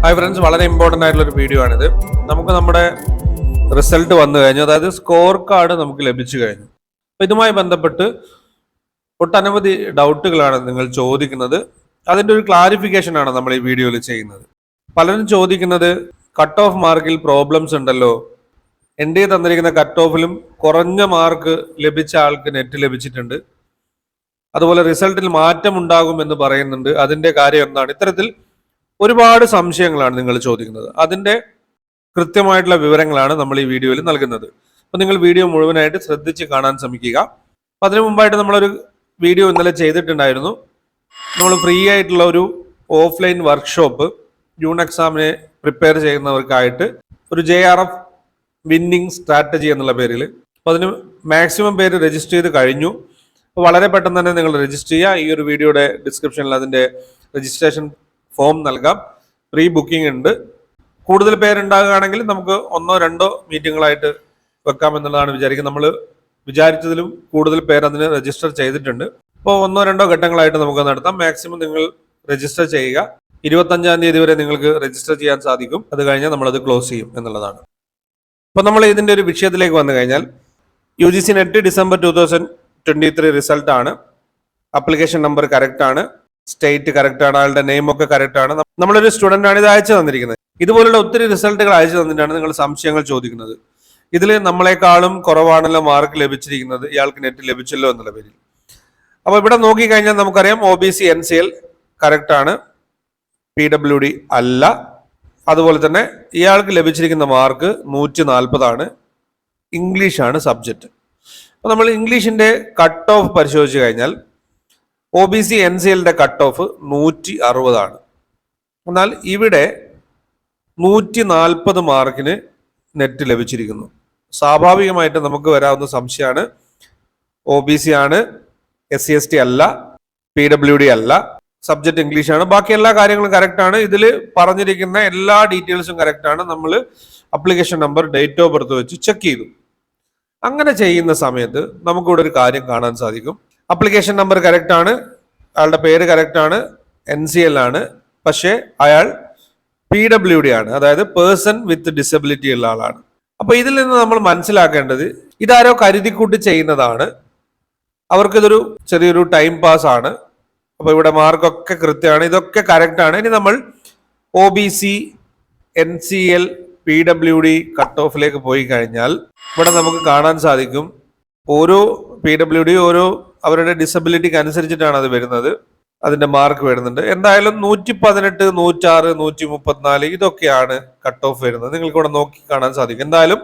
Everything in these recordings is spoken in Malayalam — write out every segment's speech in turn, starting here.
ഹായ് ഫ്രണ്ട്സ്, വളരെ ഇമ്പോർട്ടൻ്റ് ആയിട്ടുള്ളൊരു വീഡിയോ ആണിത്. നമുക്ക് നമ്മുടെ റിസൾട്ട് വന്നു കഴിഞ്ഞു, അതായത് സ്കോർ കാർഡ് നമുക്ക് ലഭിച്ചു കഴിഞ്ഞു. അപ്പോൾ ഇതുമായി ബന്ധപ്പെട്ട് ഒട്ടനവധി ഡൗട്ടുകളാണ് നിങ്ങൾ ചോദിക്കുന്നത്. അതിൻ്റെ ഒരു ക്ലാരിഫിക്കേഷൻ ആണ് നമ്മൾ ഈ വീഡിയോയിൽ ചെയ്യുന്നത്. പലരും ചോദിക്കുന്നത് കട്ട് ഓഫ് മാർക്കിൽ പ്രോബ്ലംസ് ഉണ്ടല്ലോ, എൻ ഡി എ തന്നിരിക്കുന്ന കട്ട് ഓഫിലും കുറഞ്ഞ മാർക്ക് ലഭിച്ച ആൾക്ക് നെറ്റ് ലഭിച്ചിട്ടുണ്ട്, അതുപോലെ റിസൾട്ടിൽ മാറ്റം ഉണ്ടാകും എന്ന് പറയുന്നുണ്ട്, അതിൻ്റെ കാര്യം എന്താണ്? ഇത്തരത്തിൽ ഒരുപാട് സംശയങ്ങളാണ് നിങ്ങൾ ചോദിക്കുന്നത്. അതിൻ്റെ കൃത്യമായിട്ടുള്ള വിവരങ്ങളാണ് നമ്മൾ ഈ വീഡിയോയിൽ നൽകുന്നത്. അപ്പോൾ നിങ്ങൾ വീഡിയോ മുഴുവനായിട്ട് ശ്രദ്ധിച്ച് കാണാൻ ശ്രമിക്കുക. അപ്പം അതിനു മുമ്പായിട്ട് നമ്മളൊരു വീഡിയോ ഇന്നലെ ചെയ്തിട്ടുണ്ടായിരുന്നു. നമ്മൾ ഫ്രീ ആയിട്ടുള്ള ഒരു ഓഫ്ലൈൻ വർക്ക്ഷോപ്പ് ജൂൺ എക്സാമിനെ പ്രിപ്പയർ ചെയ്യുന്നവർക്കായിട്ട് ഒരു JRF വിന്നിങ് സ്ട്രാറ്റജി എന്നുള്ള പേരിൽ. അപ്പോൾ അതിന് മാക്സിമം പേര് രജിസ്റ്റർ ചെയ്ത് കഴിഞ്ഞു. അപ്പോൾ വളരെ പെട്ടെന്ന് തന്നെ നിങ്ങൾ രജിസ്റ്റർ ചെയ്യുക. ഈ ഒരു വീഡിയോയുടെ ഡിസ്ക്രിപ്ഷനിൽ അതിൻ്റെ രജിസ്ട്രേഷൻ ഫോം നൽകാം. പ്രീ ബുക്കിംഗ് ഉണ്ട്. കൂടുതൽ പേരുണ്ടാകുകയാണെങ്കിൽ നമുക്ക് 1-2 മീറ്റിങ്ങുകളായിട്ട് വെക്കാം എന്നുള്ളതാണ് വിചാരിക്കുന്നത്. നമ്മൾ വിചാരിച്ചതിലും കൂടുതൽ പേർ അതിന് രജിസ്റ്റർ ചെയ്തിട്ടുണ്ട്. അപ്പോൾ 1-2 ഘട്ടങ്ങളായിട്ട് നമുക്ക് നടത്താം. മാക്സിമം നിങ്ങൾ രജിസ്റ്റർ ചെയ്യുക. 25-ാം തീയതി വരെ നിങ്ങൾക്ക് രജിസ്റ്റർ ചെയ്യാൻ സാധിക്കും. അത് കഴിഞ്ഞാൽ നമ്മളത് ക്ലോസ് ചെയ്യും എന്നുള്ളതാണ്. അപ്പോൾ നമ്മൾ ഇതിൻ്റെ ഒരു വിഷയത്തിലേക്ക് വന്നു കഴിഞ്ഞാൽ, UGC നെറ്റ് ഡിസംബർ 2023 റിസൾട്ടാണ്. അപ്ലിക്കേഷൻ നമ്പർ കറക്റ്റ് ആണ്, സ്റ്റേറ്റ് കറക്റ്റ് ആണ്, ആളുടെ നെയിം ഒക്കെ കറക്റ്റ് ആണ്. നമ്മളൊരു സ്റ്റുഡൻ്റ് ആണ് ഇത് അയച്ചു തന്നിരിക്കുന്നത്. ഇതുപോലുള്ള ഒത്തിരി റിസൾട്ടുകൾ അയച്ചു തന്നിട്ടാണ് നിങ്ങൾ സംശയങ്ങൾ ചോദിക്കുന്നത്. ഇതിൽ നമ്മളെക്കാളും കുറവാണല്ലോ മാർക്ക് ലഭിച്ചിരിക്കുന്നത്, ഇയാൾക്ക് നെറ്റ് ലഭിച്ചല്ലോ എന്നുള്ള പേരിൽ. അപ്പോൾ ഇവിടെ നോക്കിക്കഴിഞ്ഞാൽ നമുക്കറിയാം OBC NCL കറക്റ്റ് ആണ്, PWD അല്ല. അതുപോലെ തന്നെ ഇയാൾക്ക് ലഭിച്ചിരിക്കുന്ന മാർക്ക് 140 ആണ്. ഇംഗ്ലീഷാണ് സബ്ജക്റ്റ്. അപ്പോൾ നമ്മൾ ഇംഗ്ലീഷിന്റെ കട്ട് ഓഫ് പരിശോധിച്ച് കഴിഞ്ഞാൽ OBC NCLന്റെ കട്ട് ഓഫ് 160 ആണ്. എന്നാൽ ഇവിടെ 140 മാർക്കിന് നെറ്റ് ലഭിച്ചിരിക്കുന്നു. സ്വാഭാവികമായിട്ട് നമുക്ക് വരാവുന്ന സംശയമാണ്, OBC ആണ്, SC/ST അല്ല, PWD അല്ല, സബ്ജക്റ്റ് ഇംഗ്ലീഷ് ആണ്, ബാക്കി എല്ലാ കാര്യങ്ങളും കറക്റ്റ് ആണ്, ഇതിൽ പറഞ്ഞിരിക്കുന്ന എല്ലാ ഡീറ്റെയിൽസും കറക്റ്റ് ആണ്. നമ്മൾ application number, date of birth വെച്ച് ചെക്ക് ചെയ്തു. അങ്ങനെ ചെയ്യുന്ന സമയത്ത് നമുക്കിവിടെ ഒരു കാര്യം കാണാൻ സാധിക്കും. അപ്ലിക്കേഷൻ നമ്പർ കറക്റ്റ് ആണ്, അയാളുടെ പേര് കറക്റ്റ് ആണ്, NCL ആണ്, പക്ഷേ അയാൾ PWD ആണ്, അതായത് പേഴ്സൺ വിത്ത് ഡിസബിലിറ്റി ഉള്ള ആളാണ്. അപ്പൊ ഇതിൽ നിന്ന് നമ്മൾ മനസ്സിലാക്കേണ്ടത്, ഇതാരോ കരുതിക്കൂട്ടി ചെയ്യുന്നതാണ്, അവർക്കിതൊരു ചെറിയൊരു ടൈം പാസ് ആണ്. അപ്പൊ ഇവിടെ മാർക്കൊക്കെ കൃത്യമാണ്, ഇതൊക്കെ കറക്റ്റ് ആണ്. ഇനി നമ്മൾ OBC NCL PWD കട്ട് ഓഫിലേക്ക് പോയി കഴിഞ്ഞാൽ ഇവിടെ നമുക്ക് കാണാൻ സാധിക്കും, ഓരോ PWD ഓരോ അവരുടെ ഡിസബിലിറ്റിക്ക് അനുസരിച്ചിട്ടാണ് അത് വരുന്നത്, അതിന്റെ മാർക്ക് വരുന്നുണ്ട്. എന്തായാലും 118, 106, 134 ഇതൊക്കെയാണ് കട്ട് ഓഫ് വരുന്നത്. നിങ്ങൾക്ക് ഇവിടെ നോക്കി കാണാൻ സാധിക്കും. എന്തായാലും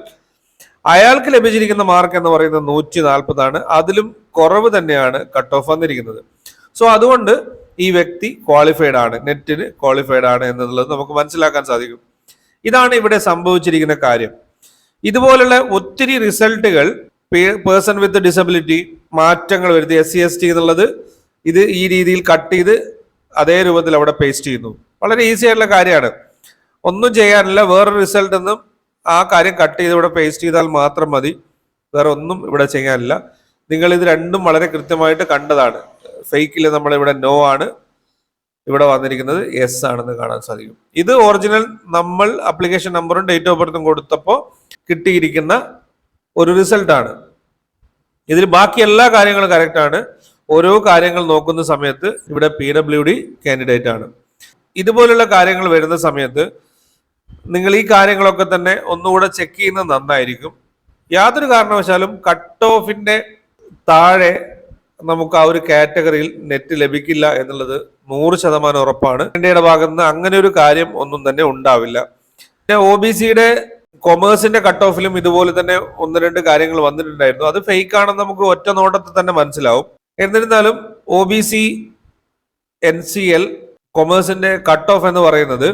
അയാൾക്ക് ലഭിച്ചിരിക്കുന്ന മാർക്ക് എന്ന് പറയുന്നത് 140 ആണ്. അതിലും കുറവ് തന്നെയാണ് കട്ട് ഓഫ് വന്നിരിക്കുന്നത്. സോ അതുകൊണ്ട് ഈ വ്യക്തി ക്വാളിഫൈഡ് ആണ്, നെറ്റിന് ക്വാളിഫൈഡ് ആണ് എന്നുള്ളത് നമുക്ക് മനസ്സിലാക്കാൻ സാധിക്കും. ഇതാണ് ഇവിടെ സംഭവിച്ചിരിക്കുന്ന കാര്യം. ഇതുപോലുള്ള ഒത്തിരി റിസൾട്ടുകൾ പേഴ്സൺ വിത്ത് ഡിസബിലിറ്റി മാറ്റങ്ങൾ വരുത്തി, SC/ST എന്നുള്ളത് ഇത് ഈ രീതിയിൽ കട്ട് ചെയ്ത് അതേ രൂപത്തിൽ അവിടെ പേസ്റ്റ് ചെയ്യുന്നു. വളരെ ഈസി ആയിട്ടുള്ള കാര്യമാണ്, ഒന്നും ചെയ്യാനില്ല. വേറൊരു റിസൾട്ട് ഒന്നും ആ കാര്യം കട്ട് ചെയ്ത് ഇവിടെ പേസ്റ്റ് ചെയ്താൽ മാത്രം മതി, വേറെ ഒന്നും ഇവിടെ ചെയ്യാനില്ല. നിങ്ങൾ ഇത് രണ്ടും വളരെ കൃത്യമായിട്ട് കണ്ടതാണ്. ഫേക്കിൽ നമ്മളിവിടെ നോ ആണ്, ഇവിടെ വന്നിരിക്കുന്നത് യെസ് ആണെന്ന് കാണാൻ സാധിക്കും. ഇത് ഒറിജിനൽ നമ്മൾ അപ്ലിക്കേഷൻ നമ്പറും ഡേറ്റ് ഓഫ് ബർത്തും കൊടുത്തപ്പോൾ കിട്ടിയിരിക്കുന്ന ഒരു റിസൾട്ടാണ്. ഇതിൽ ബാക്കി എല്ലാ കാര്യങ്ങളും കറക്റ്റ് ആണ്. ഓരോ കാര്യങ്ങൾ നോക്കുന്ന സമയത്ത് ഇവിടെ PWD കാൻഡിഡേറ്റ് ആണ്. ഇതുപോലുള്ള കാര്യങ്ങൾ വരുന്ന സമയത്ത് നിങ്ങൾ ഈ കാര്യങ്ങളൊക്കെ തന്നെ ഒന്നുകൂടെ ചെക്ക് ചെയ്യുന്നത് നന്നായിരിക്കും. യാതൊരു കാരണവശാലും കട്ട് ഓഫിന്റെ താഴെ നമുക്ക് ആ ഒരു കാറ്റഗറിയിൽ നെറ്റ് ലഭിക്കില്ല എന്നുള്ളത് 100% ഉറപ്പാണ്. ഇന്ത്യയുടെ ഭാഗത്ത് നിന്ന് അങ്ങനെ ഒരു കാര്യം ഒന്നും തന്നെ ഉണ്ടാവില്ല. പിന്നെ OBCയുടെ കൊമേഴ്സിന്റെ കട്ട് ഓഫിലും ഇതുപോലെ തന്നെ 1-2 കാര്യങ്ങൾ വന്നിട്ടുണ്ടായിരുന്നു. അത് ഫേക്ക് ആണെന്ന് നമുക്ക് ഒറ്റ നോട്ടത്തിൽ തന്നെ മനസ്സിലാവും. എന്നിരുന്നാലും OBC NCL കൊമേഴ്സിന്റെ കട്ട് ഓഫ് എന്ന് പറയുന്നത്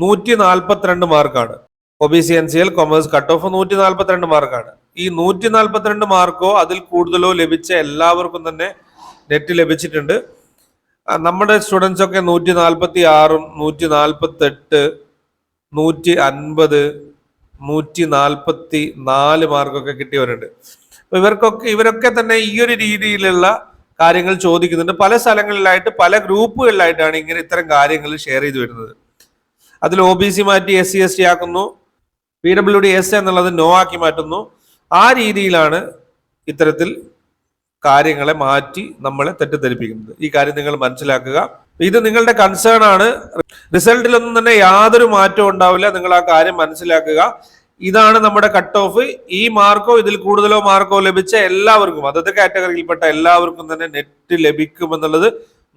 142 മാർക്കാണ്. OBC NCL commerce cut off 142 മാർക്കാണ്. ഈ 142 മാർക്കോ അതിൽ കൂടുതലോ ലഭിച്ച എല്ലാവർക്കും തന്നെ നെറ്റ് ലഭിച്ചിട്ടുണ്ട്. നമ്മുടെ സ്റ്റുഡൻസ് ഒക്കെ 146, 148, 150, 144 മാർക്കൊക്കെ കിട്ടിയവരുണ്ട്. ഇവരൊക്കെ തന്നെ ഈ ഒരു രീതിയിലുള്ള കാര്യങ്ങൾ ചോദിക്കുന്നുണ്ട്. പല സ്ഥലങ്ങളിലായിട്ട് പല ഗ്രൂപ്പുകളിലായിട്ടാണ് ഇത്തരം കാര്യങ്ങൾ ഷെയർ ചെയ്തു വരുന്നത്. അതിൽ OBC മാറ്റി SC/ST ആക്കുന്നു, PWD എസ് എന്നുള്ളത് നോ ആക്കി മാറ്റുന്നു. ആ രീതിയിലാണ് ഇത്തരത്തിൽ കാര്യങ്ങളെ മാറ്റി നമ്മളെ തെറ്റിദ്ധരിപ്പിക്കുന്നത്. ഈ കാര്യം നിങ്ങൾ മനസ്സിലാക്കുക. ഇത് നിങ്ങളുടെ കൺസേൺ ആണ്. റിസൾട്ടിലൊന്നും തന്നെ യാതൊരു മാറ്റവും ഉണ്ടാവില്ല. നിങ്ങൾ ആ കാര്യം മനസ്സിലാക്കുക. ഇതാണ് നമ്മുടെ കട്ട് ഓഫ്. ഈ മാർക്കോ ഇതിൽ കൂടുതലോ മാർക്കോ ലഭിച്ച എല്ലാവർക്കും, അതത് കാറ്റഗറിയിൽപ്പെട്ട എല്ലാവർക്കും തന്നെ നെറ്റ് ലഭിക്കുമെന്നുള്ളത്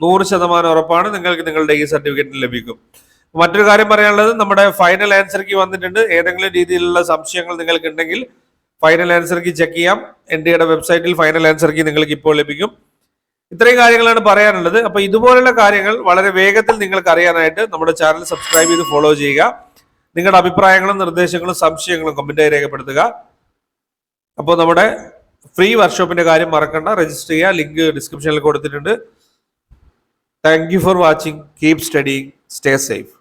100% ഉറപ്പാണ്. നിങ്ങൾക്ക് നിങ്ങളുടെ ഈ സർട്ടിഫിക്കറ്റ് ലഭിക്കും. മറ്റൊരു കാര്യം പറയാനുള്ളത്, നമ്മുടെ ഫൈനൽ ആൻസർ കീ വന്നിട്ടുണ്ട്. ഏതെങ്കിലും രീതിയിലുള്ള സംശയങ്ങൾ നിങ്ങൾക്ക് ഉണ്ടെങ്കിൽ ഫൈനൽ ആൻസർ കീ ചെക്ക് ചെയ്യാം. NDAയുടെ വെബ്സൈറ്റിൽ ഫൈനൽ ആൻസർ കീ നിങ്ങൾക്ക് ഇപ്പോൾ ലഭിക്കും. ഇത്രയും കാര്യങ്ങളാണ് പറയാനുള്ളത്. അപ്പൊ ഇതുപോലുള്ള കാര്യങ്ങൾ വളരെ വേഗത്തിൽ നിങ്ങൾക്ക് അറിയാനായിട്ട് നമ്മുടെ ചാനൽ സബ്സ്ക്രൈബ് ചെയ്ത് ഫോളോ ചെയ്യുക. നിങ്ങളുടെ അഭിപ്രായങ്ങളും നിർദ്ദേശങ്ങളും സംശയങ്ങളും കമന്റായി രേഖപ്പെടുത്തുക. അപ്പോൾ നമ്മുടെ ഫ്രീ വർക്ക്ഷോപ്പിന്റെ കാര്യം മറക്കണ്ട, രജിസ്റ്റർ ചെയ്യുക. ലിങ്ക് ഡിസ്ക്രിപ്ഷനിൽ കൊടുത്തിട്ടുണ്ട്. Thank you for watching. Keep studying. Stay safe.